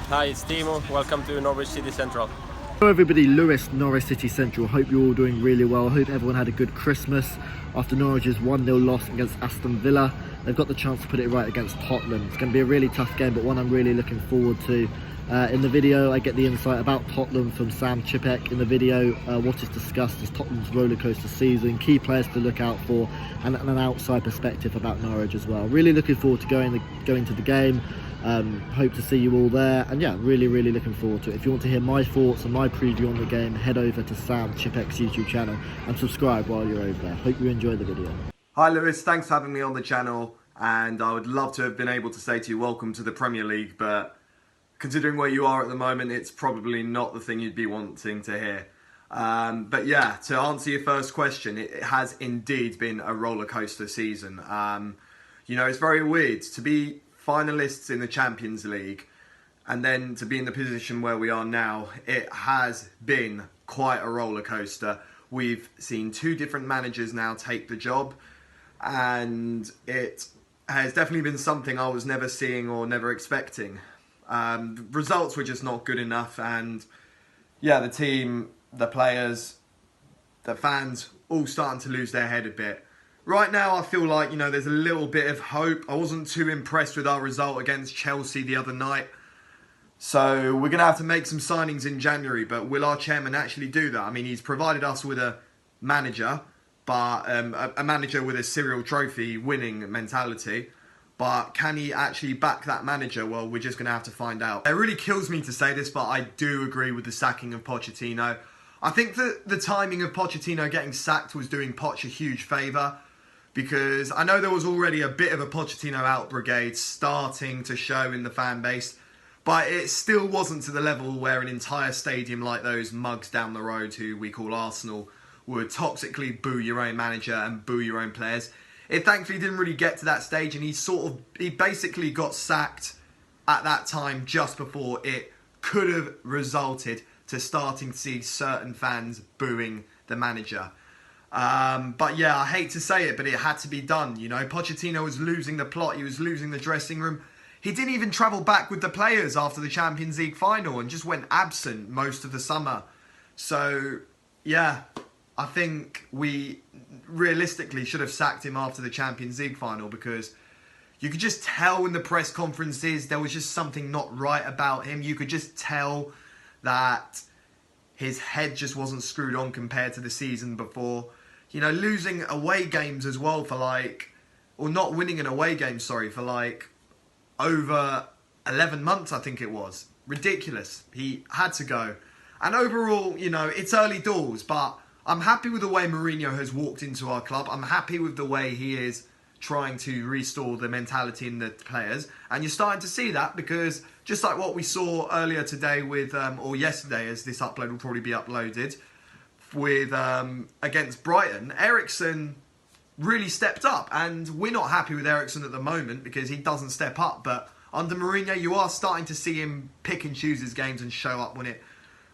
Hi, it's Timo. Welcome to Norwich City Central. Hello everybody, Lewis, Norwich City Central. Hope you're all doing really well. Hope everyone had a good Christmas after Norwich's 1-0 loss against Aston Villa. They've got the chance to put it right against Tottenham. It's going to be a really tough game, but one I'm really looking forward to. In the video, I get the insight about Tottenham from Sam Chippeck. In the video, what is discussed is Tottenham's rollercoaster season, key players to look out for, and an outside perspective about Norwich as well. Really looking forward to going to the game. Hope to see you all there, and yeah, really looking forward to it. If you want to hear my thoughts and my preview on the game, head over to Sam Chippeck's YouTube channel and subscribe while you're over there. Hope you enjoy the video. Hi Lewis, thanks for having me on the channel, and I would love to have been able to say to you welcome to the Premier League, but considering where you are at the moment, it's probably not the thing you'd be wanting to hear. But yeah, to answer your first question, it has indeed been a roller coaster season. You know, it's very weird to be finalists in the Champions League and then to be in the position where we are now. It has been quite a roller coaster. We've seen two different managers now take the job, and it has definitely been something I was never seeing or never expecting. Results were just not good enough, and yeah, the team, the players, the fans all starting to lose their head a bit. Right now, I feel like, you know, there's a little bit of hope. I wasn't too impressed with our result against Chelsea the other night. So we're going to have to make some signings in January. But will our chairman actually do that? I mean, he's provided us with a manager, but a manager with a serial trophy winning mentality. But can he actually back that manager? Well, we're just going to have to find out. It really kills me to say this, but I do agree with the sacking of Pochettino. I think that the timing of Pochettino getting sacked was doing Poch a huge favour, because I know there was already a bit of a Pochettino out brigade starting to show in the fan base, but it still wasn't to the level where an entire stadium like those mugs down the road, who we call Arsenal, would toxically boo your own manager and boo your own players. It thankfully didn't really get to that stage, and he basically got sacked at that time just before it could have resulted to starting to see certain fans booing the manager. But yeah, I hate to say it, but it had to be done. You know, Pochettino was losing the plot. He was losing the dressing room. He didn't even travel back with the players after the Champions League final and just went absent most of the summer. So yeah, I think we realistically should have sacked him after the Champions League final, because you could just tell in the press conferences there was just something not right about him. You could just tell that his head just wasn't screwed on compared to the season before. You know, losing away games as well for or not winning an away game, sorry, for over 11 months, I think it was. Ridiculous. He had to go. And overall, you know, it's early doors, but I'm happy with the way Mourinho has walked into our club. I'm happy with the way he is trying to restore the mentality in the players. And you're starting to see that, because just like what we saw earlier today with, or yesterday, as this upload will probably be uploaded, with against Brighton, Eriksen really stepped up. And we're not happy with Eriksen at the moment because he doesn't step up. But under Mourinho, you are starting to see him pick and choose his games and show up when it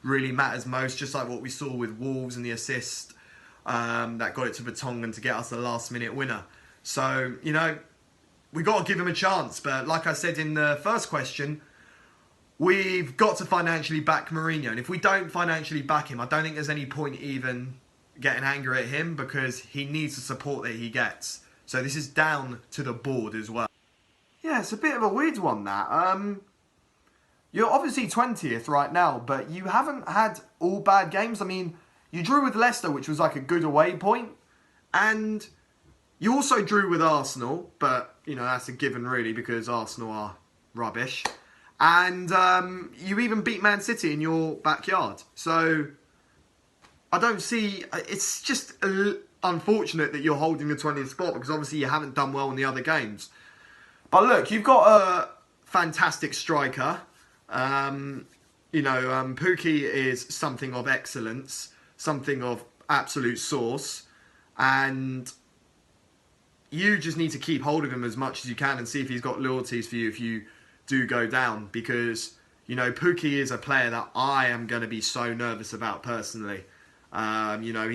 really matters most, just like what we saw with Wolves and the assist that got it to Vertonghen to get us the last minute winner. So, you know, we got to give him a chance. But like I said in the first question, we've got to financially back Mourinho. And if we don't financially back him, I don't think there's any point even getting angry at him, because he needs the support that he gets. So this is down to the board as well. Yeah, it's a bit of a weird one, that. You're obviously 20th right now, but you haven't had all bad games. I mean, you drew with Leicester, which was like a good away point. And you also drew with Arsenal, but, you know, that's a given really, because Arsenal are rubbish. And you even beat Man City in your backyard. So I don't see... It's just unfortunate that you're holding the 20th spot, because obviously you haven't done well in the other games. But look, you've got a fantastic striker. You know, Pukki is something of excellence, something of absolute source. And you just need to keep hold of him as much as you can and see if he's got loyalties for you if you do go down, because, you know, Pukki is a player that I am going to be so nervous about personally. You know,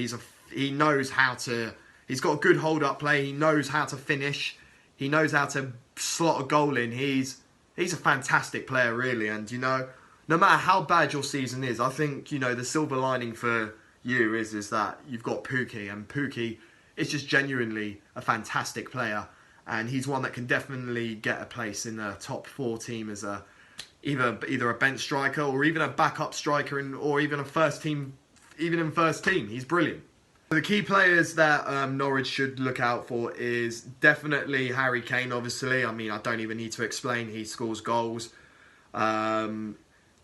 he knows how to... He's got a good hold-up play. He knows how to finish. He knows how to slot a goal in. He's he's a fantastic player, really. And, you know, no matter how bad your season is, I think, you know, the silver lining for you is that you've got Pukki. And Pukki is just genuinely a fantastic player. And he's one that can definitely get a place in the top 4 team as either a bench striker or even a backup striker or even a first team. Even in first team, he's brilliant. The key players that Norwich should look out for is definitely Harry Kane, obviously. I mean, I don't even need to explain. He scores goals. Dele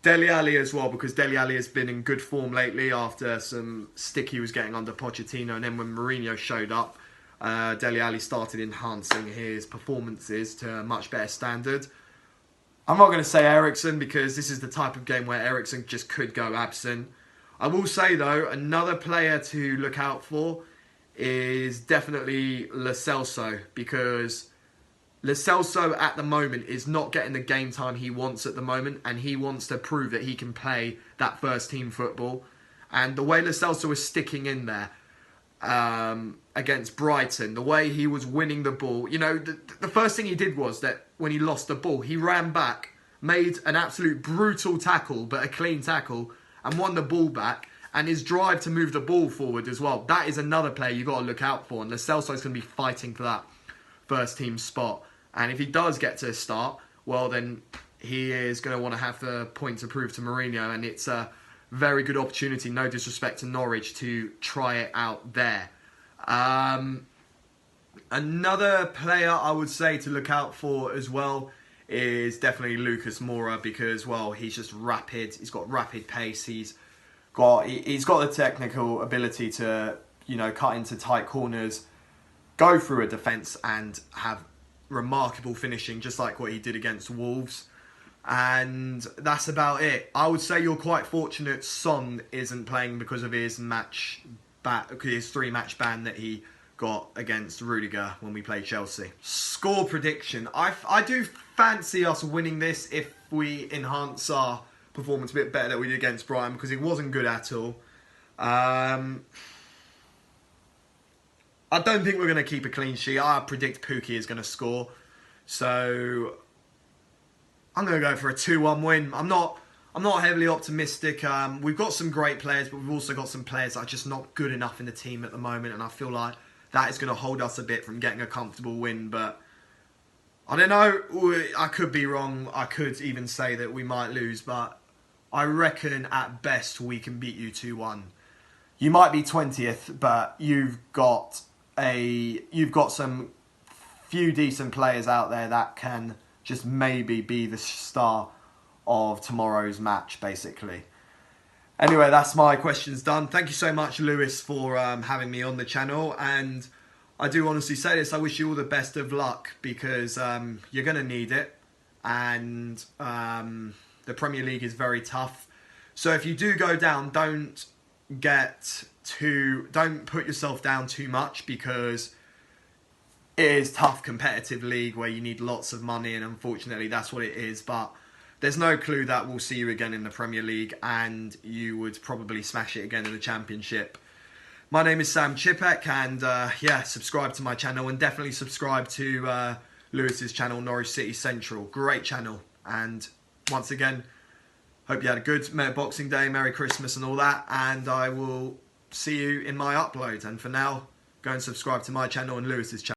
Alli as well, because Dele Alli has been in good form lately after some stick he was getting under Pochettino. And then when Mourinho showed up, Dele Alli started enhancing his performances to a much better standard. I'm not going to say Eriksen because this is the type of game where Eriksen just could go absent. I will say, though, another player to look out for is definitely Lo Celso, because Lo Celso at the moment is not getting the game time he wants at the moment, and he wants to prove that he can play that first team football. And the way Lo Celso was sticking in there against Brighton, the way he was winning the ball, you know, the first thing he did was that when he lost the ball, he ran back, made an absolute brutal tackle, but a clean tackle, and won the ball back, and his drive to move the ball forward as well. That is another player you've got to look out for, and Lo Celso is going to be fighting for that first team spot. And if he does get to start, well, then he is going to want to have the point to prove to Mourinho, and it's a very good opportunity, no disrespect to Norwich, to try it out there. Another player I would say to look out for as well is definitely Lucas Moura, because, well, he's just rapid. He's got rapid pace. He's got the technical ability to, you know, cut into tight corners, go through a defence and have remarkable finishing, just like what he did against Wolves. And that's about it. I would say you're quite fortunate Son isn't playing because of his 3-match ban that he got against Rudiger when we played Chelsea. Score prediction. I do fancy us winning this if we enhance our performance a bit better than we did against Brighton, because it wasn't good at all. I don't think we're going to keep a clean sheet. I predict Pukki is going to score. So I'm going to go for a 2-1 win. I'm not heavily optimistic. We've got some great players, but we've also got some players that are just not good enough in the team at the moment, and I feel like that is going to hold us a bit from getting a comfortable win. But I don't know. I could be wrong. I could even say that we might lose, but I reckon at best we can beat you 2-1. You might be 20th, but you've got some few decent players out there that can just maybe be the star of tomorrow's match, basically. Anyway, that's my questions done. Thank you so much, Lewis, for having me on the channel. And I do honestly say this, I wish you all the best of luck, because you're going to need it. And the Premier League is very tough. So if you do go down, don't put yourself down too much, because it is tough competitive league where you need lots of money, and unfortunately that's what it is. But there's no clue that we'll see you again in the Premier League, and you would probably smash it again in the Championship. My name is Sam Chippeck, and yeah, subscribe to my channel, and definitely subscribe to Lewis's channel, Norwich City Central. Great channel. And once again, hope you had a good Boxing Day, Merry Christmas and all that, and I will see you in my upload. And for now, go and subscribe to my channel and Lewis's channel.